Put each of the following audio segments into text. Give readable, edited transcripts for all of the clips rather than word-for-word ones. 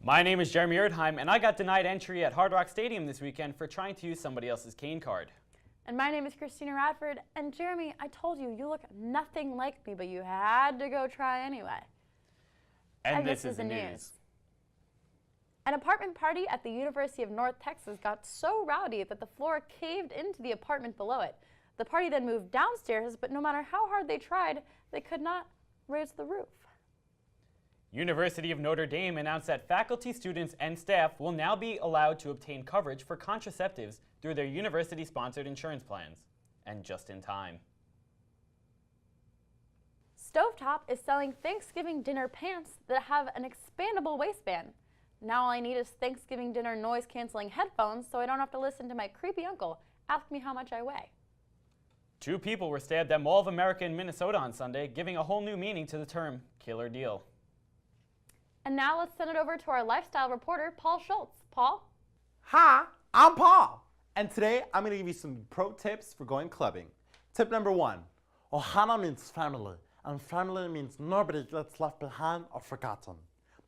My name is Jeremy Erdheim, and I got denied entry at Hard Rock Stadium this weekend for trying to use somebody else's cane card. And my name is Christina Radford, and Jeremy, I told you, you look nothing like me, but you had to go try anyway. And this is the news. An apartment party at the University of North Texas got so rowdy that the floor caved into the apartment below it. The party then moved downstairs, but no matter how hard they tried, they could not raise the roof. University of Notre Dame announced that faculty, students, and staff will now be allowed to obtain coverage for contraceptives through their university-sponsored insurance plans, and just in time. Stovetop is selling Thanksgiving dinner pants that have an expandable waistband. Now all I need is Thanksgiving dinner noise-canceling headphones so I don't have to listen to my creepy uncle ask me how much I weigh. 2 people were stabbed at Mall of America in Minnesota on Sunday, giving a whole new meaning to the term killer deal. And now let's send it over to our lifestyle reporter, Paul Schultz. Paul? Hi, I'm Paul, and today I'm going to give you some pro tips for going clubbing. Tip number 1, Ohana means family, and family means nobody gets left behind or forgotten.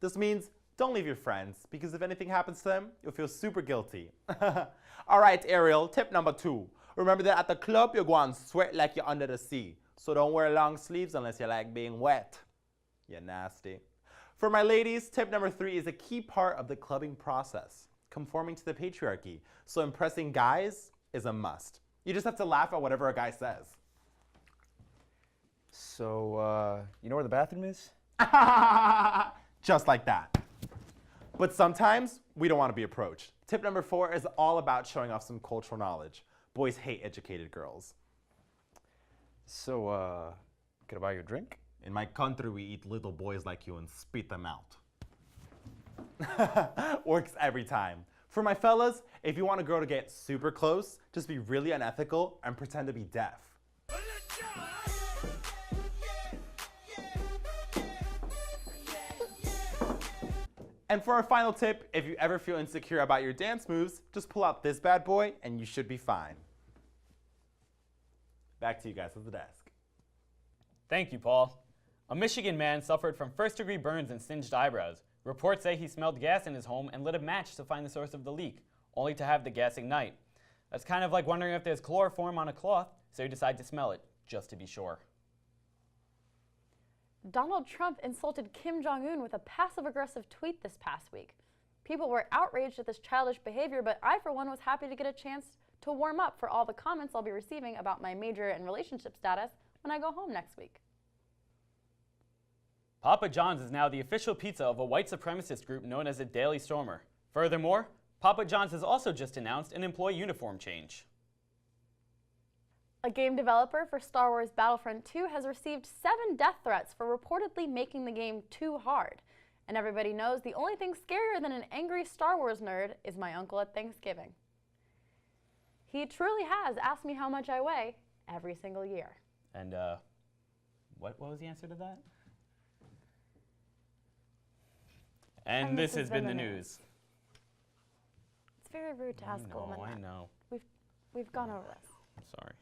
This means don't leave your friends, because if anything happens to them, you'll feel super guilty. Alright, Ariel, tip number 2. Remember that at the club, you're going to sweat like you're under the sea, so don't wear long sleeves unless you like being wet. You're nasty. For my ladies, tip number 3 is a key part of the clubbing process, conforming to the patriarchy. So impressing guys is a must. You just have to laugh at whatever a guy says. So, you know where the bathroom is? Just like that. But sometimes we don't want to be approached. Tip number 4 is all about showing off some cultural knowledge. Boys hate educated girls. So, can I buy you a drink? In my country, we eat little boys like you and spit them out. Works every time. For my fellas, if you want a girl to get super close, just be really unethical and pretend to be deaf. And for our final tip, if you ever feel insecure about your dance moves, just pull out this bad boy and you should be fine. Back to you guys at the desk. Thank you, Paul. A Michigan man suffered from first-degree burns and singed eyebrows. Reports say he smelled gas in his home and lit a match to find the source of the leak, only to have the gas ignite. That's kind of like wondering if there's chloroform on a cloth, so you decide to smell it, just to be sure. Donald Trump insulted Kim Jong-un with a passive-aggressive tweet this past week. People were outraged at this childish behavior, but I, for one, was happy to get a chance to warm up for all the comments I'll be receiving about my major and relationship status when I go home next week. Papa John's is now the official pizza of a white supremacist group known as the Daily Stormer. Furthermore, Papa John's has also just announced an employee uniform change. A game developer for Star Wars Battlefront 2 has received 7 death threats for reportedly making the game too hard. And everybody knows the only thing scarier than an angry Star Wars nerd is my uncle at Thanksgiving. He truly has asked me how much I weigh every single year. And, what was the answer to that? And this has been the news. It's very rude to ask a woman that. I know. We've gone over this. I'm sorry.